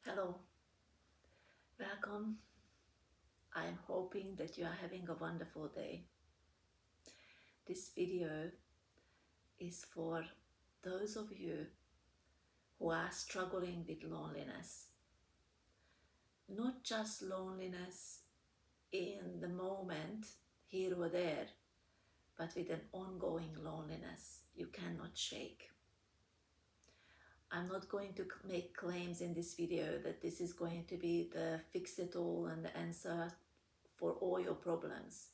Hello, welcome. I am hoping that you are having a wonderful day. This video is for those of you who are struggling with loneliness. Not just loneliness in the moment, here or there, but with an ongoing loneliness you cannot shake. I'm not going to make claims in this video that this is going to be the fix-it-all and the answer for all your problems.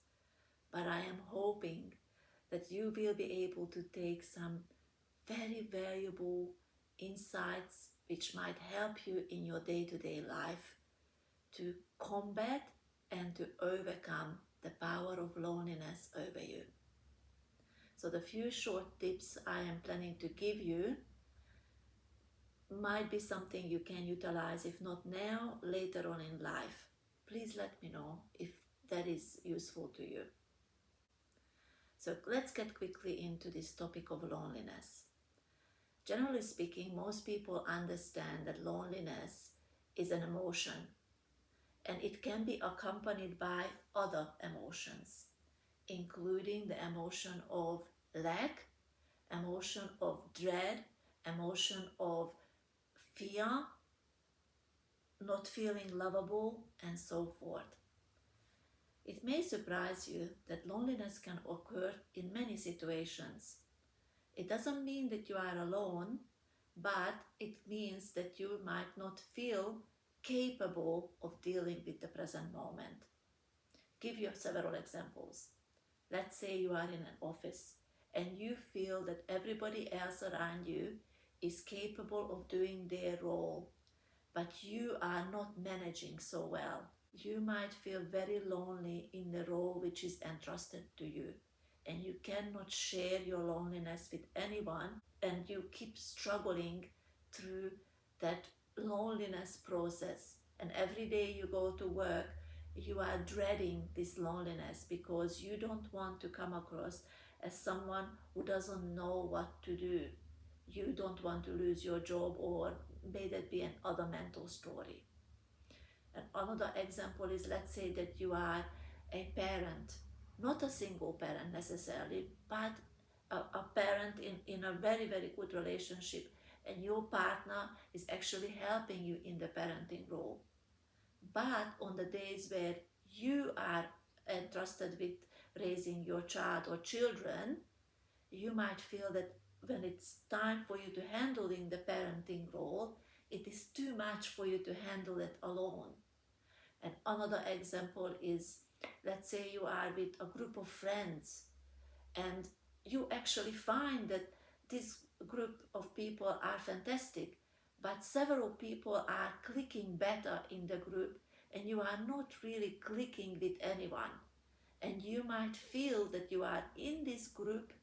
But I am hoping that you will be able to take some very valuable insights which might help you in your day-to-day life to combat and to overcome the power of loneliness over you. So the few short tips I am planning to give you might be something you can utilize, if not now, later on in life. Please let me know if that is useful to you. So let's get quickly into this topic of loneliness. Generally speaking, most people understand that loneliness is an emotion and it can be accompanied by other emotions, including the emotion of lack, emotion of dread, emotion of fear, not feeling lovable, and so forth. It may surprise you that loneliness can occur in many situations. It doesn't mean that you are alone, but it means that you might not feel capable of dealing with the present moment. Give you several examples. Let's say you are in an office and you feel that everybody else around you is capable of doing their role, but you are not managing so well. You might feel very lonely in the role which is entrusted to you, and you cannot share your loneliness with anyone, and you keep struggling through that loneliness process. And every day you go to work, you are dreading this loneliness because you don't want to come across as someone who doesn't know what to do. You don't want to lose your job, or may that be another mental story. And another example is, let's say that you are a parent, not a single parent necessarily, but a parent in a very, very good relationship, and your partner is actually helping you in the parenting role. But on the days where you are entrusted with raising your child or children, you might feel that when it's time for you to handle in the parenting role, it is too much for you to handle it alone. And another example is, let's say you are with a group of friends and you actually find that this group of people are fantastic, but several people are clicking better in the group and you are not really clicking with anyone. And you might feel that you are in this group,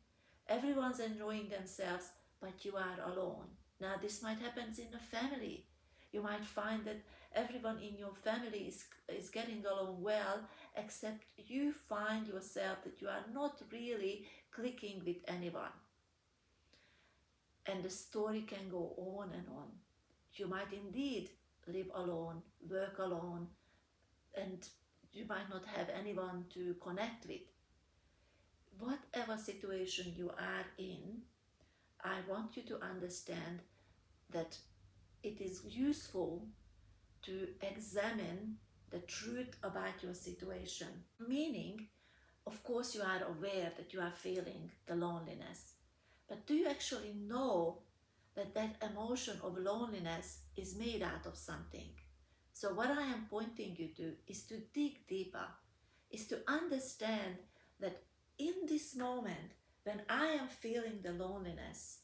everyone's enjoying themselves, but you are alone. Now this might happen in a family. You might find that everyone in your family is getting along well, except you find yourself that you are not really clicking with anyone. And the story can go on and on. You might indeed live alone, work alone, and you might not have anyone to connect with. Whatever situation you are in, I want you to understand that it is useful to examine the truth about your situation. Meaning, of course, you are aware that you are feeling the loneliness, but do you actually know that that emotion of loneliness is made out of something? So what I am pointing you to is to dig deeper, is to understand that in this moment, when I am feeling the loneliness,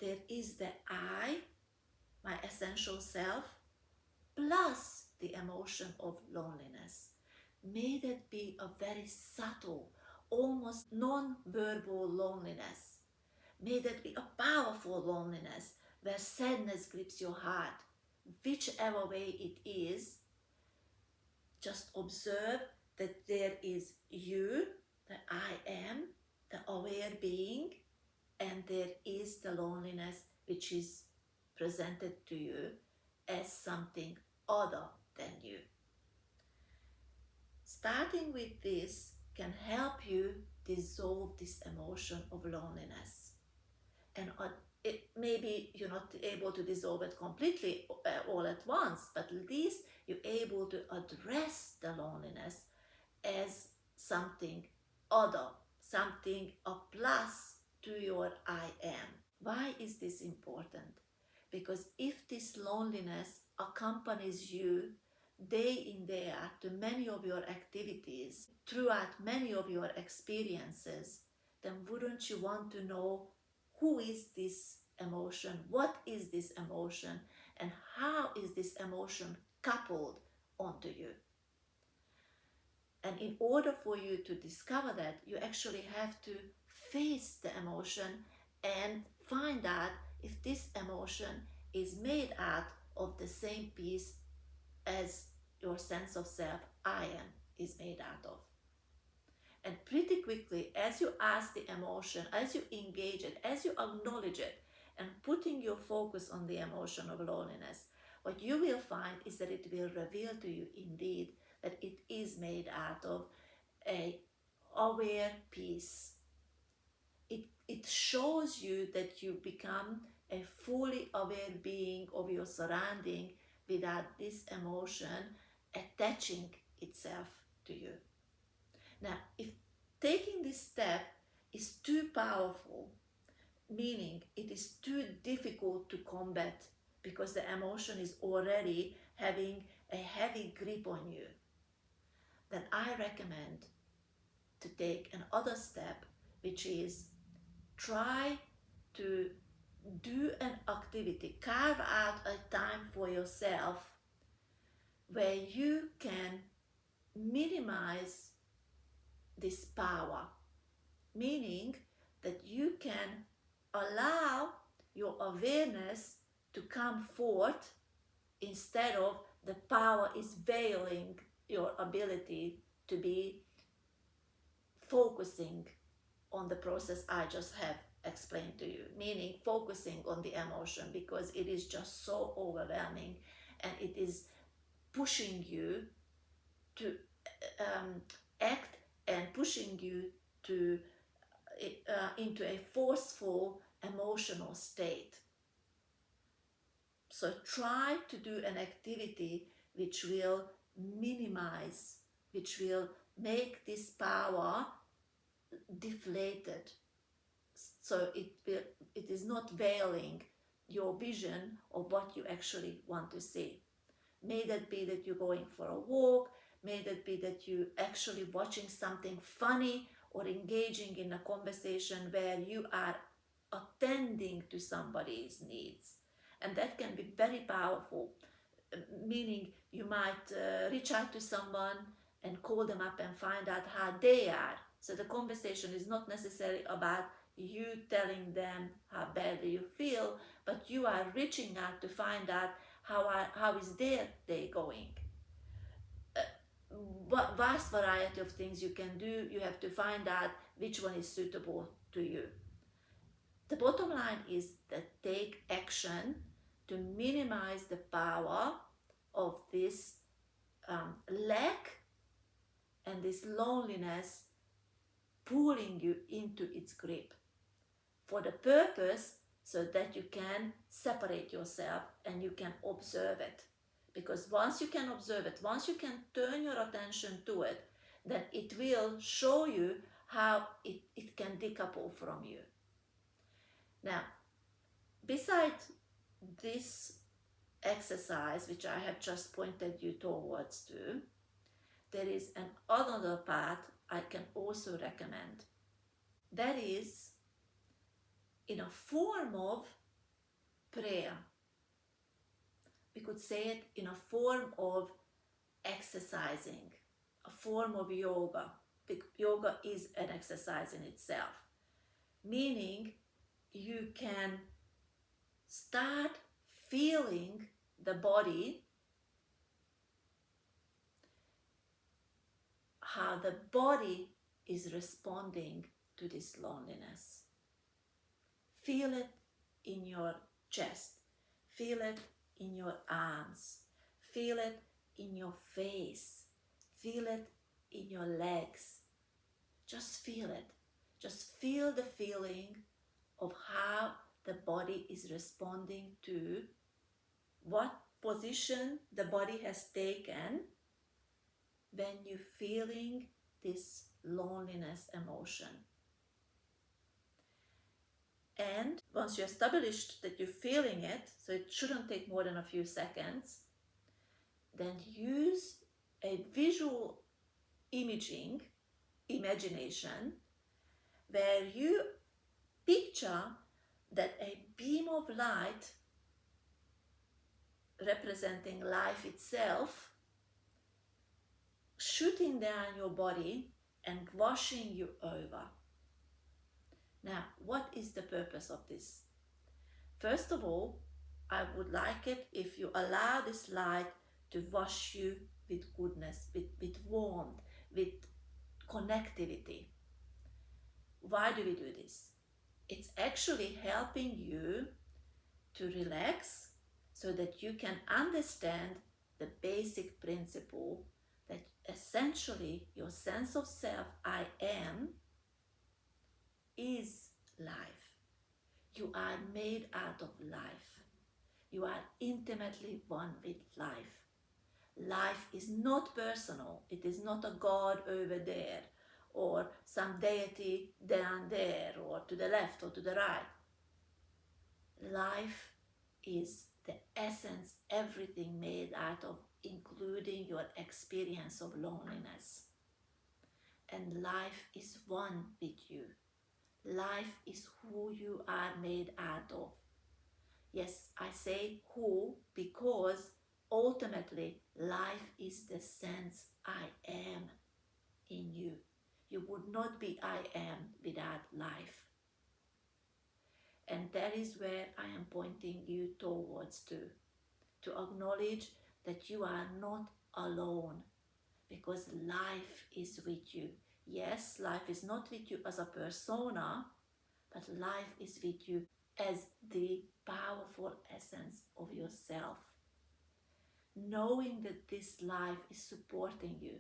there is the I, my essential self, plus the emotion of loneliness. May that be a very subtle, almost non-verbal loneliness. May that be a powerful loneliness where sadness grips your heart. Whichever way it is, just observe that there is you, the I am, the aware being, and there is the loneliness which is presented to you as something other than you. Starting with this can help you dissolve this emotion of loneliness. And maybe you're not able to dissolve it completely all at once, but at least you're able to address the loneliness as something other, something a plus to your I am. Why is this important? Because if this loneliness accompanies you day in, day out to many of your activities, throughout many of your experiences, then wouldn't you want to know who is this emotion, what is this emotion, and how is this emotion coupled onto you? And in order for you to discover that, you actually have to face the emotion and find out if this emotion is made out of the same piece as your sense of self, I am, is made out of. And pretty quickly, as you ask the emotion, as you engage it, as you acknowledge it, and putting your focus on the emotion of loneliness, what you will find is that it will reveal to you indeed that it is made out of a aware piece. It shows you that you become a fully aware being of your surrounding without this emotion attaching itself to you. Now, if taking this step is too powerful, meaning it is too difficult to combat because the emotion is already having a heavy grip on you, then I recommend to take another step, which is try to do an activity, carve out a time for yourself where you can minimize this power, meaning that you can allow your awareness to come forth instead of the power is veiling your ability to be focusing on the process I just have explained to you, meaning focusing on the emotion because it is just so overwhelming and it is pushing you to act and pushing you to into a forceful emotional state. So try to do an activity which will minimize, which will make this power deflated, so it is not veiling your vision of what you actually want to see. May that be that you're going for a walk, may that be that you actually watching something funny or engaging in a conversation where you are attending to somebody's needs. And that can be very powerful, meaning you might reach out to someone and call them up and find out how they are. So the conversation is not necessarily about you telling them how badly you feel, but you are reaching out to find out how is their day going. Vast variety of things you can do. You have to find out which one is suitable to you. The bottom line is that take action to minimize the power of this lack and this loneliness pulling you into its grip, for the purpose so that you can separate yourself and you can observe it. Because once you can observe it, once you can turn your attention to it, then it will show you how it can decouple from you. Now, besides this exercise, which I have just pointed you towards to, there is another path I can also recommend. That is in a form of prayer. We could say it in a form of exercising, a form of yoga. Yoga is an exercise in itself, meaning you can start feeling the body, how the body is responding to this loneliness. Feel it in your chest, feel it in your arms, feel it in your face, feel it in your legs. Just feel it. Just feel the feeling of how the body is responding to what position the body has taken when you're feeling this loneliness emotion. And once you established that you're feeling it, so it shouldn't take more than a few seconds, then use a visual imagination, where you picture that a beam of light representing life itself shooting down your body and washing you over. Now, what is the purpose of this? First of all, I would like it if you allow this light to wash you with goodness, with warmth, with connectivity. Why do we do this? It's actually helping you to relax so that you can understand the basic principle that essentially your sense of self, I am, is life. You are made out of life. You are intimately one with life. Life is not personal. It is not a God over there or some deity down there or to the left or to the right. Life is the essence, everything made out of, including your experience of loneliness. And life is one with you. Life is who you are made out of. Yes, I say who because ultimately life is the sense I am in you. You would not be I am without life. And that is where I am pointing you towards to acknowledge that you are not alone, because life is with you. Yes, life is not with you as a persona, but life is with you as the powerful essence of yourself. Knowing that this life is supporting you,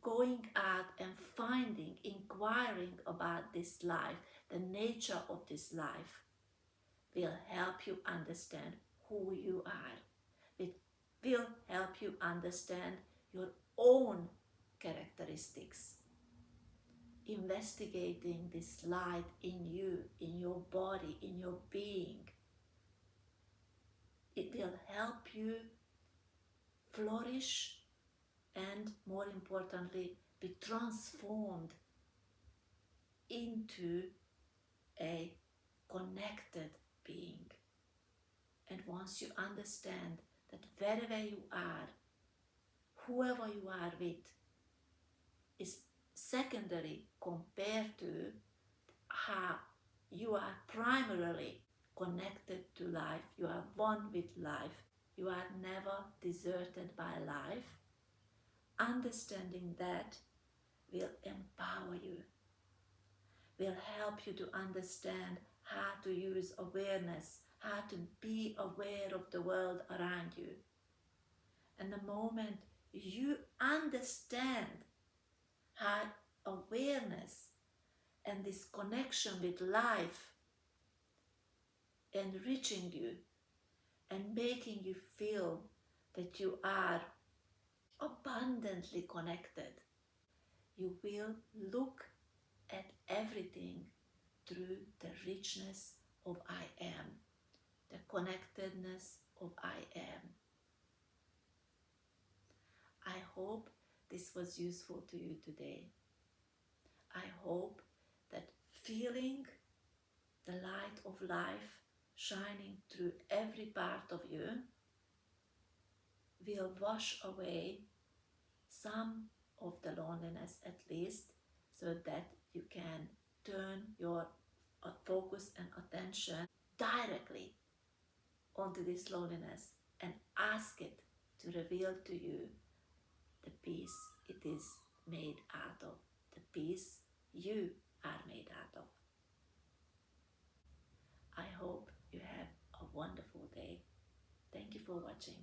going out and finding, inquiring about this life, the nature of this life, will help you understand who you are. It will help you understand your own characteristics. Investigating this light in you, in your body, in your being, it will help you flourish and, more importantly, be transformed into a connected being. And once you understand that wherever you are, whoever you are with, is secondary compared to how you are primarily connected to life, you are one with life, you are never deserted by life, understanding that will empower you, will help you to understand how to use awareness, how to be aware of the world around you. And the moment you understand how awareness and this connection with life enriching you and making you feel that you are abundantly connected, you will look at everything through the richness of I am, the connectedness of I am. I hope this was useful to you today. I hope that feeling the light of life shining through every part of you will wash away some of the loneliness, at least, so that you can turn your focus and attention directly onto this loneliness and ask it to reveal to you the peace it is made out of, the peace you are made out of. I hope you have a wonderful day. Thank you for for watching.